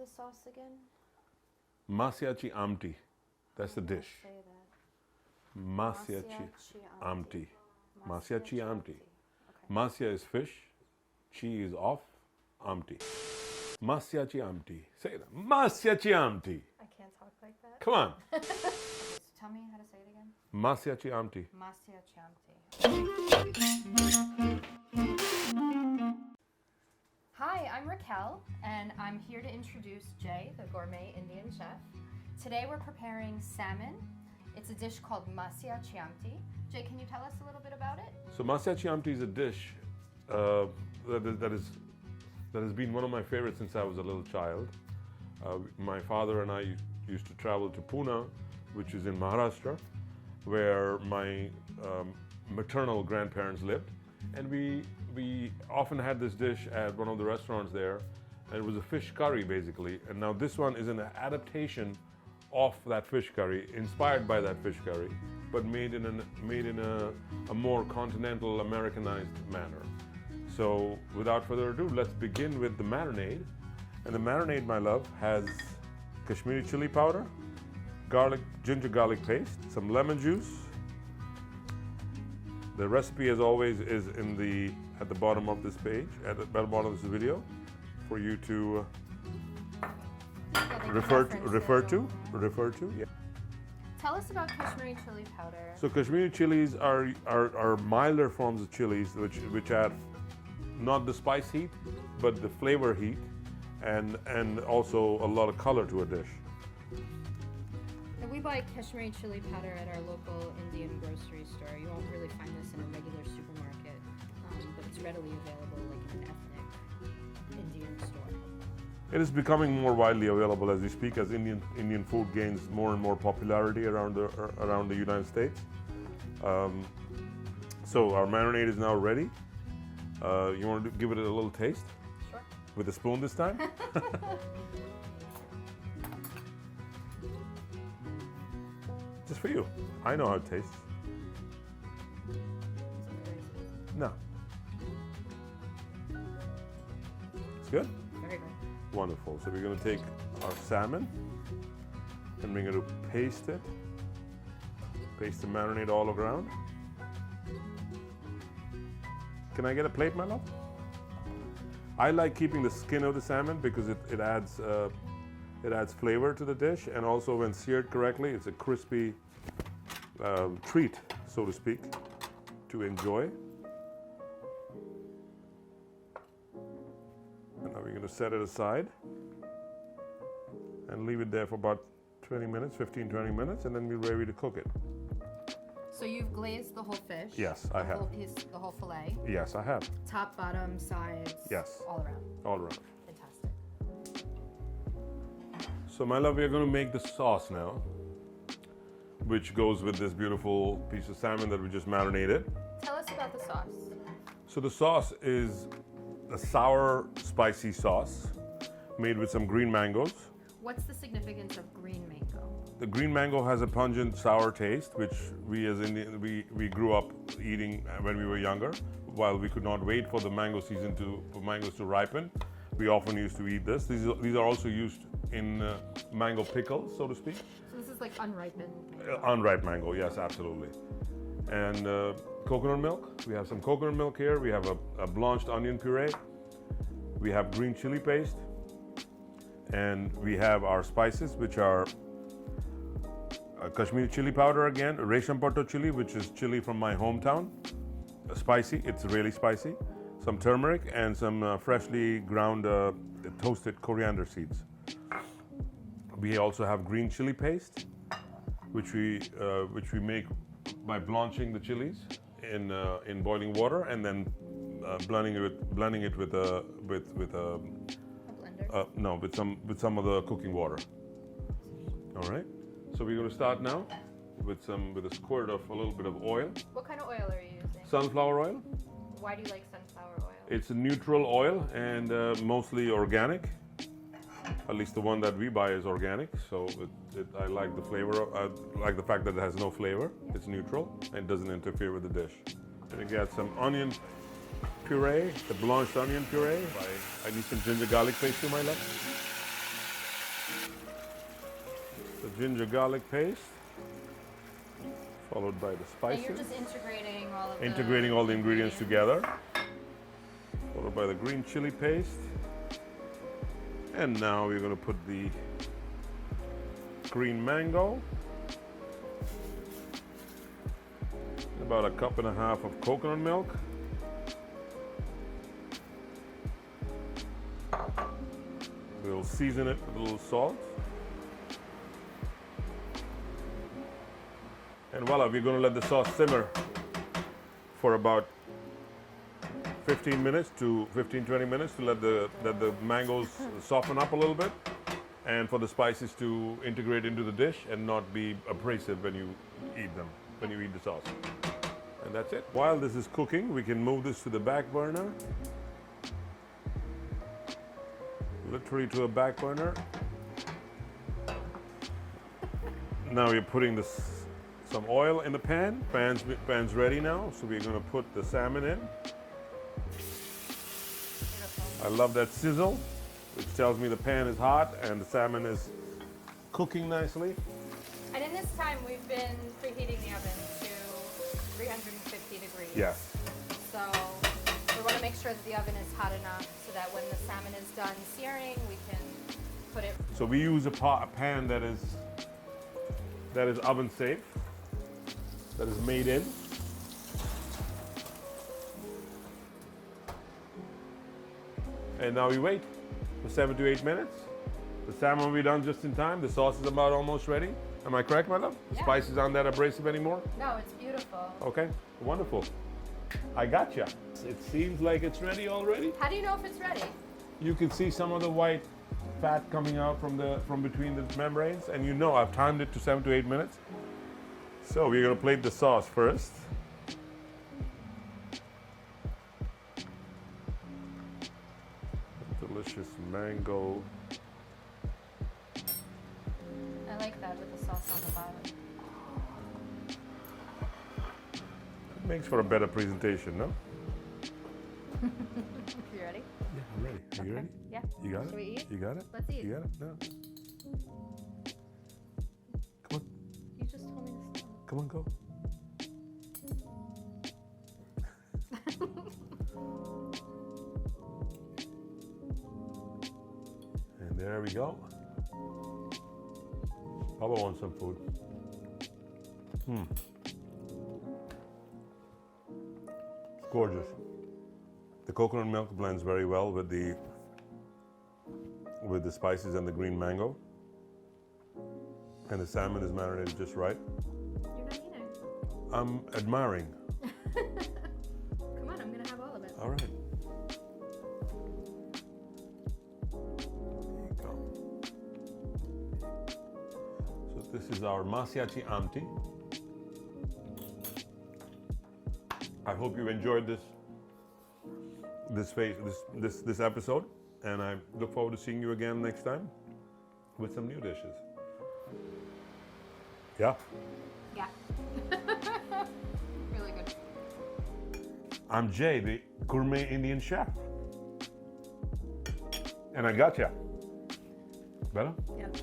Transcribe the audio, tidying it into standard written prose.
the sauce again? Masyachi Amti. That's the dish. Say that. Masyachi Amti. Masyachi Amti. Okay. Masya is fish. Chi is off. Amti. Masyachi Amti. Say that. Masyachi Amti. I can't talk like that. Come on. Okay, so tell me how to say it again. Masyachi Amti. Masyachi Amti. Hi, I'm Raquel, and I'm here to introduce Jay, the gourmet Indian chef. Today we're preparing salmon. It's a dish called Masyachi Amti. Jay, can you tell us a little bit about it? So Masyachi Amti is a dish that has been one of my favorites since I was a little child. My father and I used to travel to Pune, which is in Maharashtra, where my maternal grandparents lived, and we often had this dish at one of the restaurants there, and it was a fish curry basically. And now this one is an adaptation of that fish curry, inspired by that fish curry, but made in a more continental, Americanized manner. So without further ado, let's begin with the marinade. And the marinade, my love, has Kashmiri chili powder, ginger garlic paste, some lemon juice. The recipe, as always, is at the bottom of this page, at the bottom of this video, for you to refer to. Yeah. Tell us about Kashmiri chili powder. So Kashmiri chilies are milder forms of chilies which add not the spice heat, but the flavor heat, and also a lot of color to a dish. And we buy Kashmiri chili powder at our local Indian grocery store. You won't really find this in a regular supermarket, but it's readily available like in an ethnic Indian store. It is becoming more widely available as we speak, as Indian food gains more and more popularity around the United States. So our marinade is now ready. You want to give it a little taste? Sure. With a spoon this time? Just for you. I know how it tastes. No. It's good? Very good. Wonderful. So we're going to take our salmon and we're going to paste it. Paste the marinade all around. Can I get a plate, my love? I like keeping the skin of the salmon because it adds flavor to the dish, and also when seared correctly, it's a crispy treat, so to speak, to enjoy. And now we're going to set it aside and leave it there for about 20 minutes, 15-20 minutes, and then we're ready to cook it. So you've glazed the whole fish? Yes, I have. The whole fillet? Yes, I have. Top, bottom, sides? Yes. All around? All around. Fantastic. So my love, we are going to make the sauce now, which goes with this beautiful piece of salmon that we just marinated. Tell us about the sauce. So the sauce is a sour, spicy sauce made with some green mangoes. What's the significance of green mango? The green mango has a pungent, sour taste, which we as Indians, we grew up eating when we were younger. While we could not wait for the mango season for mangoes to ripen, we often used to eat this. These are also used in mango pickles, so to speak. So this is like unripened? Unripe mango, yes, absolutely. And coconut milk. We have some coconut milk here. We have a blanched onion puree. We have green chili paste. And we have our spices, which are Kashmiri chili powder again, Resham Patto chili, which is chili from my hometown. Spicy, it's really spicy. Some turmeric and some freshly ground toasted coriander seeds. We also have green chili paste, which we make by blanching the chilies in boiling water and then blending it with a blender? no, with some of the cooking water. All right. So we're going to start now with a squirt of a little bit of oil. What kind of oil are you using? Sunflower oil. Why do you like sunflower oil? It's a neutral oil and mostly organic. At least the one that we buy is organic. So I like the flavor. I like the fact that it has no flavor. It's neutral and doesn't interfere with the dish. And we got some onion puree, the blanched onion puree. I need some ginger garlic paste to my left. ginger garlic paste, followed by the And spices. you're just integrating all of Integrating all the ingredients together, followed by the green chili paste. And now we're going to put the green mango, about a cup and a half of coconut milk, we'll season it with a little salt, and voila, we're going to let the sauce simmer for about 20 minutes to let the mangoes soften up a little bit, and for the spices to integrate into the dish and not be abrasive when you eat them, when you eat the sauce. And that's it. While this is cooking, we can move this to the back burner. Literally to a back burner. Now we're putting some oil in the pan. Pan's ready now, so we're going to put the salmon in. I love that sizzle, which tells me the pan is hot and the salmon is cooking nicely. And in this time, we've been preheating the oven to 350 degrees. Yeah. So we want to make sure that the oven is hot enough so that when the salmon is done searing, we can put it. So we use a pan that is oven safe, that is made in. And now we wait for 7 to 8 minutes. The salmon will be done just in time. The sauce is about almost ready. Am I correct, my love? The Yeah. spices aren't that abrasive anymore? No, it's beautiful. Okay, wonderful. I gotcha. It seems like it's ready already. How do you know if it's ready? You can see some of the white fat coming out from between the membranes, and you know I've timed it to 7 to 8 minutes. So we're gonna plate the sauce first. Delicious mango. I like that with the sauce on the bottom. It makes for a better presentation, no? You ready? Yeah, I'm ready. Are you ready? Yeah. You got Should it? we eat? You got it? Let's eat. You got it? No. Come on. You just told me to stop. Come on, go. And there we go. Papa wants some food. Gorgeous. The coconut milk blends very well with the spices and the green mango. And the salmon is marinated just right. You're not eating. I'm admiring. Come on, I'm gonna have all of it. All right. There you go. So this is our Masyachi Amti. I hope you enjoyed this episode, and I look forward to seeing you again next time with some new dishes. Yeah. Yeah. Really good. I'm Jay, the Gourmet Indian Chef. And I gotcha. Better? Yep.